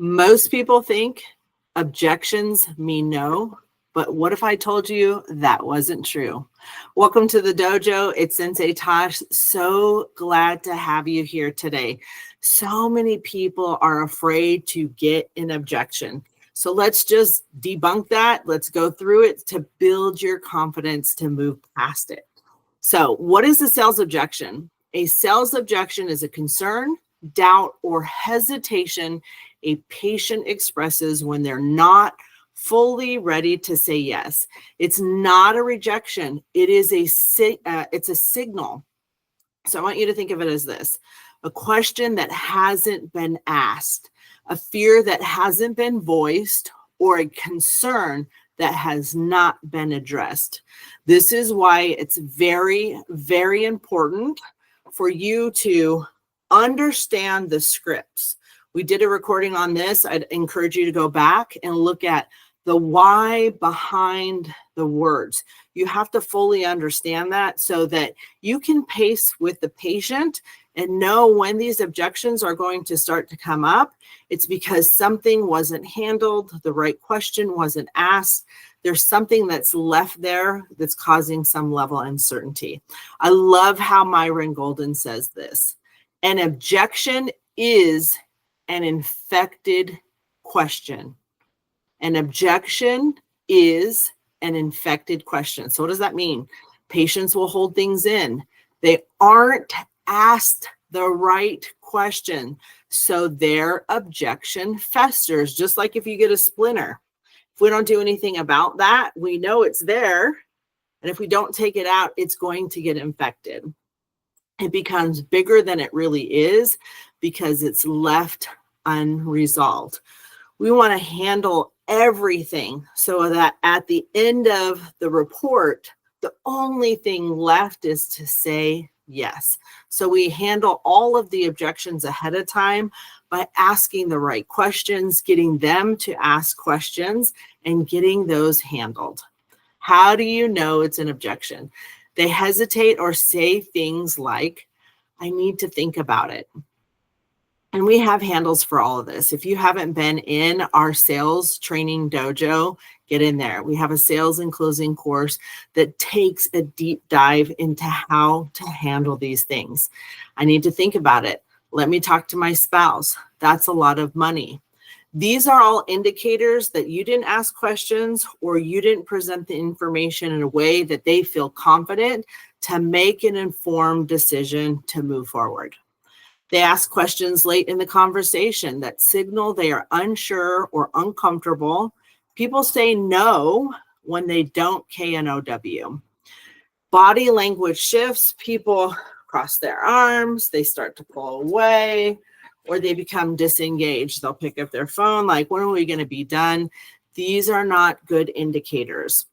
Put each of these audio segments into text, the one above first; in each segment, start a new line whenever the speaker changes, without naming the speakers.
Most people think objections mean no, but what if I told you that wasn't true? Welcome to the dojo. It's Sensei Tosh. So glad to have you here today. So many people are afraid to get an objection. So let's just debunk that. Let's go through it to build your confidence to move past it. So what is a sales objection? A sales objection is a concern, doubt, or hesitation a patient expresses when they're not fully ready to say yes. It's not a rejection. It is it's a signal. So I want you to think of it as this: a question that hasn't been asked, a fear that hasn't been voiced, or a concern that has not been addressed. This is why it's very, very important for you to understand the scripts. We did a recording on this. I'd encourage you to go back and look at the why behind the words. You have to fully understand that so that you can pace with the patient and know when these objections are going to start to come up. It's because something wasn't handled, the right question wasn't asked. There's something that's left there that's causing some level of uncertainty. I love how Myron Golden says this: an objection is an infected question. An objection is an infected question. So what does that mean? Patients will hold things in. They aren't asked the right question. So their objection festers, just like if you get a splinter. If we don't do anything about that, we know it's there. And if we don't take it out, it's going to get infected. It becomes bigger than it really is because it's left unresolved. We want to handle everything so that at the end of the report, the only thing left is to say yes. So we handle all of the objections ahead of time by asking the right questions, getting them to ask questions, and getting those handled. How do you know it's an objection? They hesitate or say things like, I need to think about it. And we have handles for all of this. If you haven't been in our sales training dojo, get in there. We have a sales and closing course that takes a deep dive into how to handle these things. I need to think about it. Let me talk to my spouse. That's a lot of money. These are all indicators that you didn't ask questions or you didn't present the information in a way that they feel confident to make an informed decision to move forward. They ask questions late in the conversation that signal they are unsure or uncomfortable. People say no when they don't KNOW. Body language shifts. People cross their arms. They start to pull away, or they become disengaged. They'll pick up their phone like, when are we going to be done? These are not good indicators.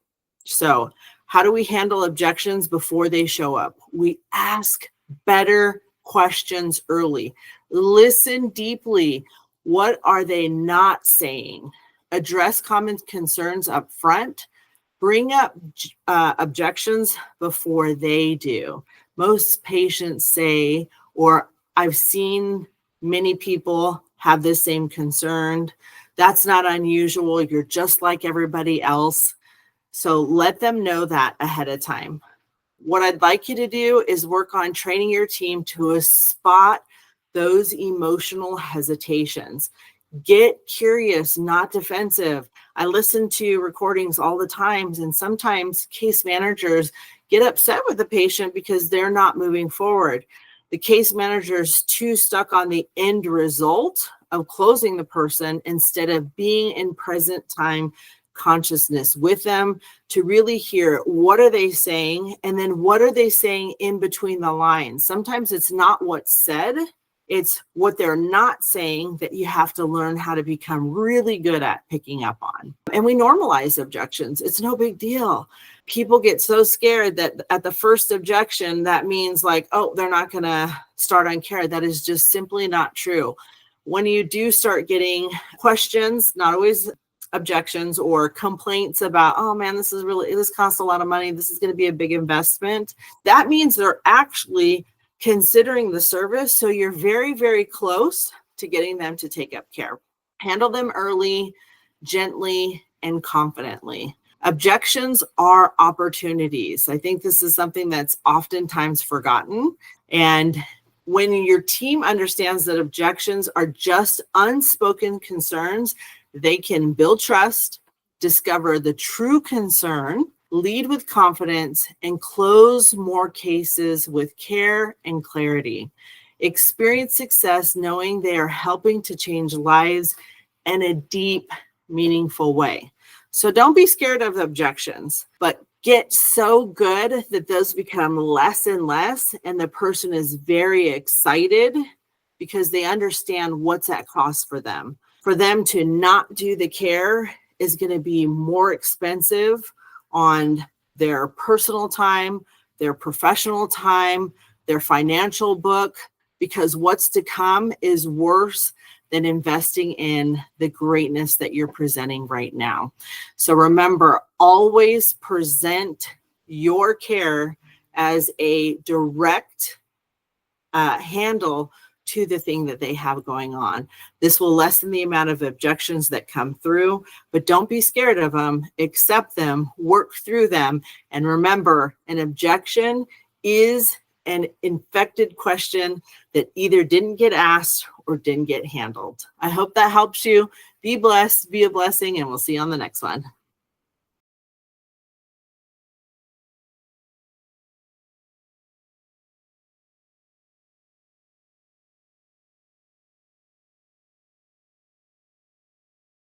So how do we handle objections before they show up? We ask better questions early. Listen deeply. What are they not saying? Address common concerns up front. Bring up objections before they do. Most patients say, or I've seen many people have this same concern. That's not unusual. You're just like everybody else. So let them know that ahead of time. What I'd like you to do is work on training your team to spot those emotional hesitations. Get curious, not defensive. I listen to recordings all the time, and sometimes case managers get upset with the patient because they're not moving forward. The case manager's too stuck on the end result of closing the person instead of being in present time consciousness with them to really hear what are they saying, and then what are they saying in between the lines. Sometimes it's not what's said, it's what they're not saying that you have to learn how to become really good at picking up on. And we normalize objections. It's no big deal. People get so scared that at the first objection, that means like, oh, they're not going to start on care. That is just simply not true. When you do start getting questions, not always objections or complaints about, oh man, this costs a lot of money, this is going to be a big investment, that means they're actually considering the service. So you're very, very close to getting them to take up care. Handle them early, gently, and confidently. Objections are opportunities. I think this is something that's oftentimes forgotten. And when your team understands that objections are just unspoken concerns, they can build trust, discover the true concern, lead with confidence, and close more cases with care and clarity. Experience success knowing they are helping to change lives in a deep, meaningful way. So don't be scared of objections, but get so good that those become less and less, and the person is very excited because they understand what's at cost for them. For them to not do the care is going to be more expensive on their personal time, their professional time, their financial book, because what's to come is worse than investing in the greatness that you're presenting right now. So remember, always present your care as a direct handle to the thing that they have going on. This will lessen the amount of objections that come through, but don't be scared of them. Accept them, work through them, and remember, an objection is an infected question that either didn't get asked or didn't get handled. I hope that helps you. Be blessed, be a blessing, and we'll see you on the next one.